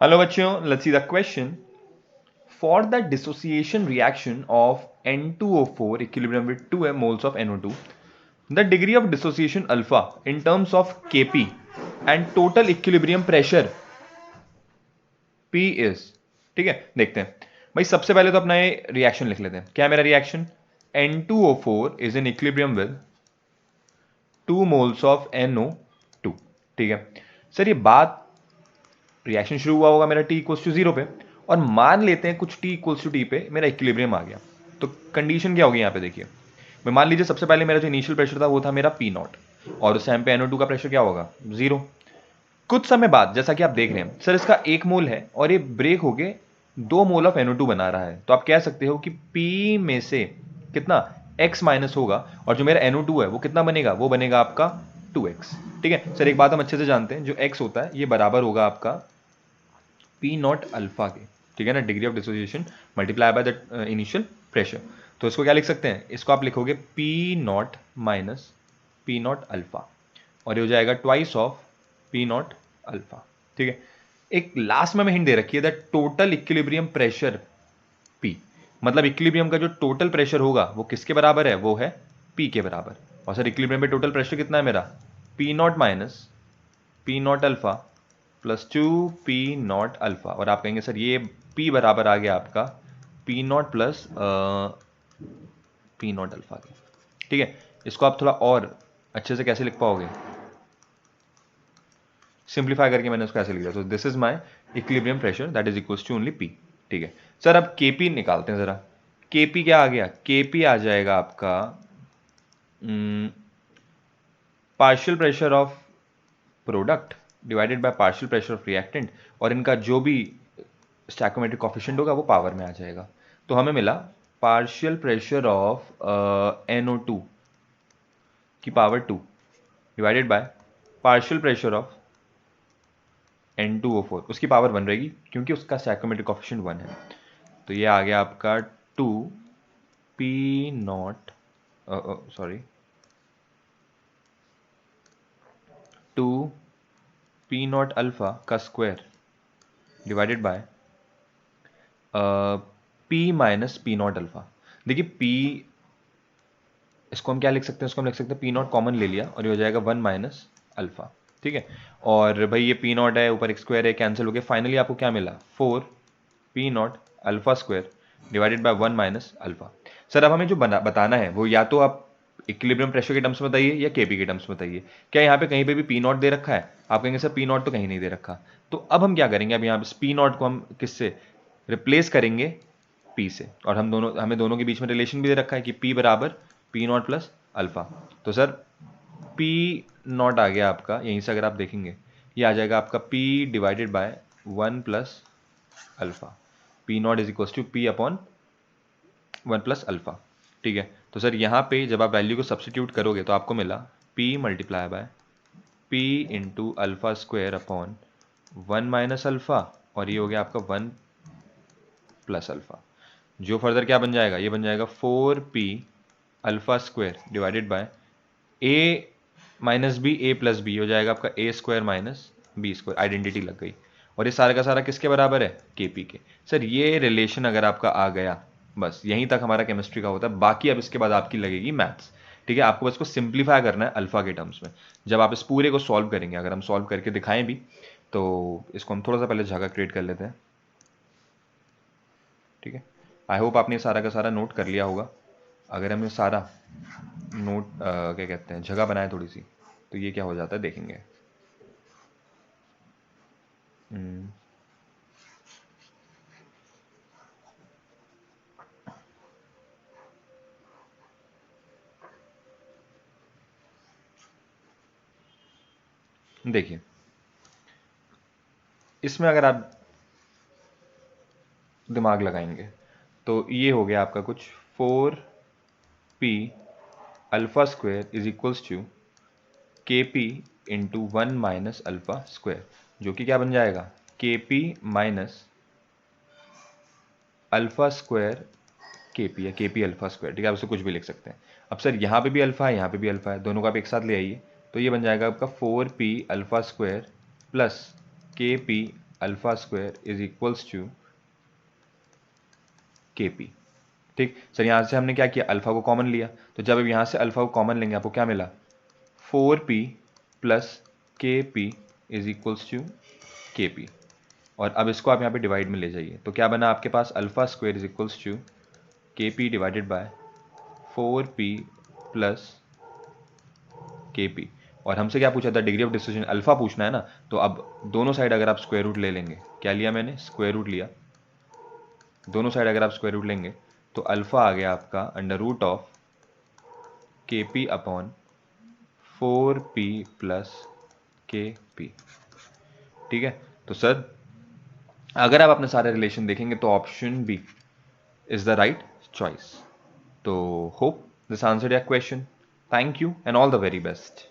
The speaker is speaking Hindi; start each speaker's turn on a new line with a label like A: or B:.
A: Hello बच्चों, let's see the question. For the dissociation reaction of N2O4 equilibrium with 2 moles of NO2, the degree of dissociation alpha in terms of Kp and total equilibrium pressure P is. ठीक है, देखते हैं भाई। सबसे पहले तो अपना ये रिएक्शन लिख लेते हैं। क्या है मेरा reaction? N2O4 is in equilibrium with 2 moles of NO2। ठीक है सर, ये बात रिएक्शन शुरू हुआ होगा मेरा t इक्वल्स टू 0 पे, और मान लेते हैं कुछ t इक्वल्स टू टी पे मेरा इक्विलिब्रियम आ गया। तो कंडीशन क्या होगी यहाँ पे देखिए। मैं मान लीजिए सबसे पहले मेरा जो इनिशियल प्रेशर था वो था मेरा पी नॉट, और उस टाइम पे NO2 का प्रेशर क्या होगा? 0। कुछ समय बाद जैसा कि आप देख रहे हैं सर, इसका 1 मोल है और ये ब्रेक होके 2 मोल ऑफ NO2 बना रहा है। तो आप कह सकते हो कि P में से कितना x माइनस होगा, और जो मेरा NO2 है वो कितना बनेगा? वो बनेगा आपका 2x। ठीक है सर, एक बात हम अच्छे से जानते हैं, जो x होता है ये बराबर होगा आपका पी नॉट अल्फा के। ठीक है ना, degree of dissociation multiply by the initial pressure. तो इसको क्या लिख सकते हैं? इसको आप लिखोगे P not minus P not alpha, और ये हो जाएगा twice of P not alpha. ठीक है, एक लास्ट में हिंट दे रखी है that total equilibrium pressure P, मतलब इक्विलिब्रियम का जो टोटल प्रेशर होगा वो किसके बराबर है? वो है पी के बराबर। और सर इक्विलिब्रियम पे टोटल प्रेशर कितना है मेरा? P not minus P not alpha plus 2p0 alpha. और आप कहेंगे सर ये p बराबर आ गया आपका p0 प्लस p0 अल्फा के। ठीक है, इसको आप थोड़ा और अच्छे से कैसे लिख पाओगे? सिंप्लीफाई करके मैंने उसको ऐसे लिख दिया। तो this is my equilibrium pressure that is equals to only p। ठीक है सर, अब kp निकालते हैं जरा। kp क्या आ गया? kp आ जाएगा आपका partial pressure of product divided by partial pressure of reactant, और इनका जो भी स्टैकोमेट्रिक कॉफिशिएंट होगा वो पावर में आ जाएगा। तो हमें मिला पार्शियल प्रेशर ऑफ NO2 की power 2 divided by partial pressure of N2O4, उसकी पावर 1 रहेगी क्योंकि उसका स्टैकोमेट्रिक कॉफिशिएंट 1 है। तो ये आ गया आपका 2p0 सॉरी 2p0 अल्फा का square divided bye p minus P not alpha. देखिए p, इसको हम क्या लिख सकते हैं? इसको हम लिख सकते हैं पी नॉट कॉमन ले लिया और ये हो जाएगा 1 माइनस अल्फा। ठीक है, और भाई ये पी नॉट है, ऊपर एक स्क्वायर है, कैंसिल हो गया। फाइनली आपको क्या मिला? 4p0 alpha square divided by 1 minus alpha. Sir अब हमें जो बताना है वो या तो आप इक्विलिब्रियम प्रेशर के टर्म्स में बताइए या केपी के टर्म्स में बताइए। क्या यहाँ पे कहीं पे भी पी नॉट दे रखा है? आप कहेंगे सर पी नॉट तो कहीं नहीं दे रखा। तो अब हम क्या करेंगे? अब यहाँ पे पी नॉट को हम किससे रिप्लेस करेंगे? पी से। और हमें दोनों के बीच में रिलेशन भी दे रखा है कि पी बराबर पी नॉट प्लस अल्फा। तो सर पी नॉट आ गया आपका, यहीं से अगर आप देखेंगे ये आ जाएगा आपका P divided by 1 plus alpha. P not is equal to P upon 1 plus alpha. ठीक है, तो सर यहाँ पे जब आप वैल्यू को सब्सटीट्यूट करोगे तो आपको मिला P multiply by P into alpha square upon 1 minus alpha, और ये हो गया आपका 1 प्लस अल्फा। जो फर्दर क्या बन जाएगा? ये बन जाएगा 4p alpha square divided by A minus B A plus B, हो जाएगा आपका A square minus B square. Identity लग गई। और ये सारा का सारा किसके बराबर है? केपी के। सर ये रिलेशन अगर आपका आ गया, बस यहीं तक हमारा केमिस्ट्री का होता है। बाकी अब इसके बाद आपकी लगेगी मैथ्स। ठीक है, आपको बस को सिंप्लीफाई करना है अल्फा के टर्म्स में। जब आप इस पूरे को सॉल्व करेंगे, अगर हम सॉल्व करके दिखाएं भी, तो इसको हम थोड़ा सा पहले जगह क्रिएट कर लेते हैं। ठीक है, आई होप आपने सारा का सारा नोट कर लिया होगा। अगर हमने सारा नोट क्या कहते हैं जगह बनाए थोड़ी सी, तो ये क्या हो जाता है देखेंगे। हम्म, देखिए इसमें अगर आप दिमाग लगाएंगे तो ये हो गया आपका कुछ 4p alpha square is equals to K P into 1 minus alpha square, जो कि क्या बन जाएगा? K P minus alpha square K P, या के पी अल्फा स्क्वायर। ठीक है, आप उसे कुछ भी लिख सकते हैं। अब सर यहाँ पे भी अल्फा है, यहाँ पे भी अल्फा है, दोनों को आप एक साथ ले आइए। तो ये बन जाएगा आपका 4p alpha square plus K P alpha square is equals to K P. ठीक सर, यहाँ से हमने क्या किया, अल्फा को कॉमन लिया, तो जब अब यहाँ से अल्फा को कॉमन लेंगे आपको क्या मिला, 4p plus K P is equals to K P. और अब इसको आप यहाँ पे डिवाइड में ले जाइए, तो क्या बना आपके पास, alpha square is equals to K P divided by 4p plus K P. और हमसे क्या पूछा था, डिग्री ऑफ डिसोसिएशन अल्फा पूछना है ना, तो अब दोनों साइड अगर आप स्क्वायर रूट ले लेंगे, क्या लिया मैंने, स्क्वायर रूट लिया, दोनों साइड अगर आप स्क्वायर रूट लेंगे तो अल्फा आ गया आपका अंडर रूट ऑफ के P upon 4p plus K P. ठीक है, तो सर अगर आप अपने सारे रिलेशन देखेंगे तो option B is the right choice. तो hope this answered your question. Thank you and all the very best.